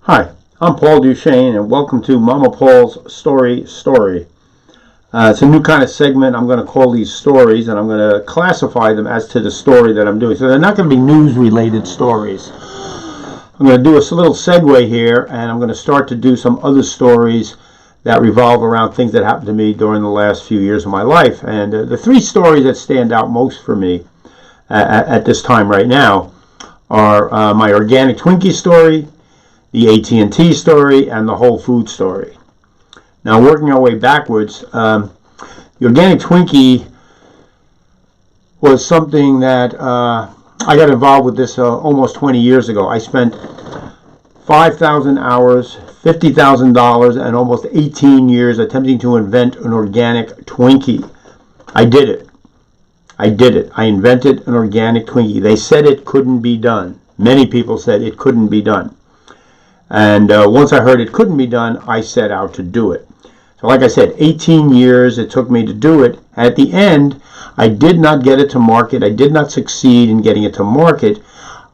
Hi, I'm Paul Duchesne, and welcome to Mama Paul's Story. It's a new kind of segment. I'm going to call these stories, and I'm going to classify them as to the story that I'm doing. So they're not going to be news-related stories. I'm going to do a little segue here, and I'm going to start to do some other stories that revolve around things that happened to me during the last few years of my life. And the three stories that stand out most for me at this time right now are my organic Twinkie story, the AT&T story, and the Whole Foods story. Now, working our way backwards, the organic Twinkie was something that I got involved with this almost 20 years ago. I spent 5,000 hours, $50,000, and almost 18 years attempting to invent an organic Twinkie. I did it. I invented an organic Twinkie. They said it couldn't be done. Many people said it couldn't be done. And once I heard it couldn't be done, I set out to do it. So like I said, 18 years it took me to do it. At the end, I did not get it to market. I did not succeed in getting it to market.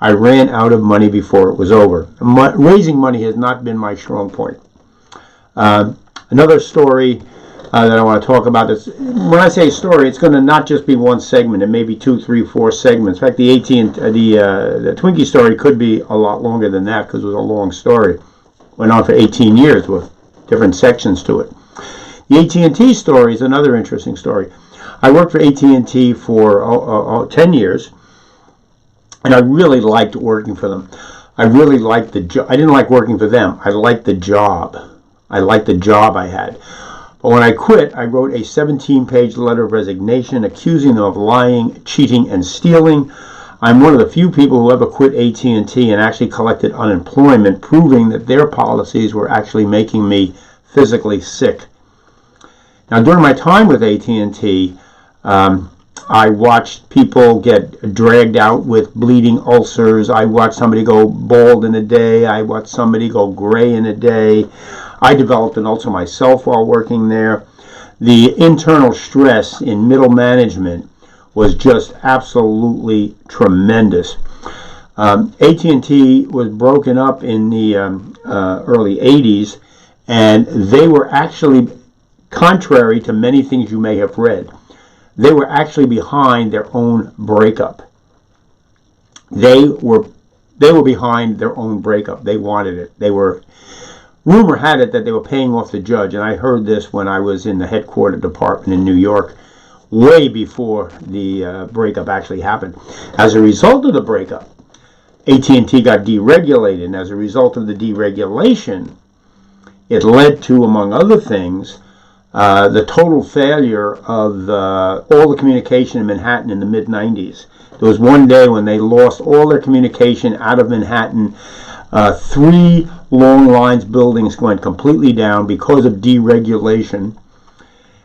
I ran out of money before it was over. Raising money has not been my strong point. Another story that I want to talk about is, when I say story, it's going to not just be one segment. It may be 2, 3, 4 segments. In fact, the Twinkie story could be a lot longer than that because it was a long story. Went on for 18 years with different sections to it. The AT&T story is another interesting story. I worked for AT&T for 10 years, and I really liked working for them. I really liked the job. I didn't like working for them. I liked the job. I liked the job I had. But when I quit, I wrote a 17-page letter of resignation accusing them of lying, cheating, and stealing. I'm one of the few people who ever quit AT&T and actually collected unemployment, proving that their policies were actually making me physically sick. Now, during my time with AT&T, I watched people get dragged out with bleeding ulcers. I watched somebody go bald in a day. I watched somebody go gray in a day. I developed an ulcer myself while working there. The internal stress in middle management was just absolutely tremendous. AT&T was broken up in the early 80s, and they were actually, contrary to many things you may have read, they were actually behind their own breakup. They were behind their own breakup. They wanted it. Rumor had it that they were paying off the judge, and I heard this when I was in the headquarter department in New York, way before the breakup actually happened. As a result of the breakup, AT&T got deregulated, and as a result of the deregulation, it led to, among other things, the total failure of all the communication in Manhattan in the mid-90s. There was one day when they lost all their communication out of Manhattan. 3 long lines buildings went completely down because of deregulation.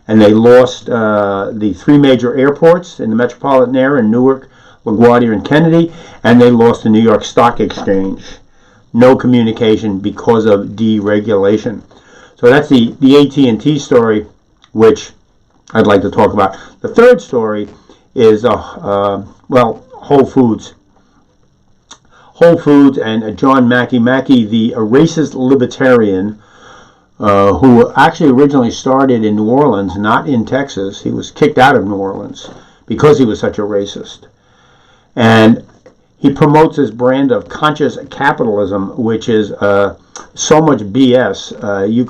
And they lost the 3 major airports in the metropolitan area, in Newark, LaGuardia, and Kennedy. And they lost the New York Stock Exchange. No communication because of deregulation. So that's the AT&T story, which I'd like to talk about. The third story is, Whole Foods. Whole Foods and John Mackey. Mackey, the racist libertarian who actually originally started in New Orleans, not in Texas. He was kicked out of New Orleans because he was such a racist. And he promotes his brand of conscious capitalism, which is so much BS. You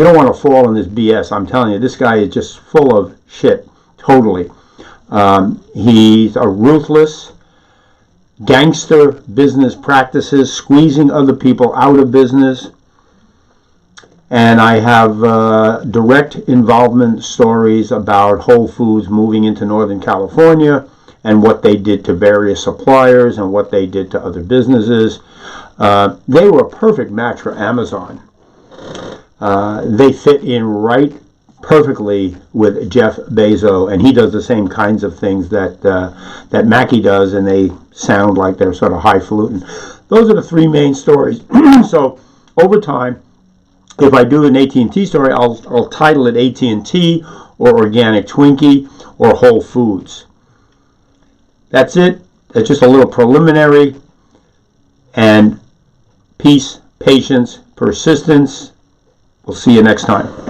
don't want to fall in this BS. I'm telling you, this guy is just full of shit, totally. He's a ruthless gangster business practices, squeezing other people out of business. And I have direct involvement stories about Whole Foods moving into Northern California and what they did to various suppliers and what they did to other businesses. They were a perfect match for Amazon. They fit in right perfectly with Jeff Bezos, and he does the same kinds of things that Mackey does, and they sound like they're sort of highfalutin. Those are the 3 main stories. So over time, if I do an AT&T story, I'll title it AT&T or Organic Twinkie or Whole Foods. That's it. It's just a little preliminary. And peace, patience, persistence. We'll see you next time.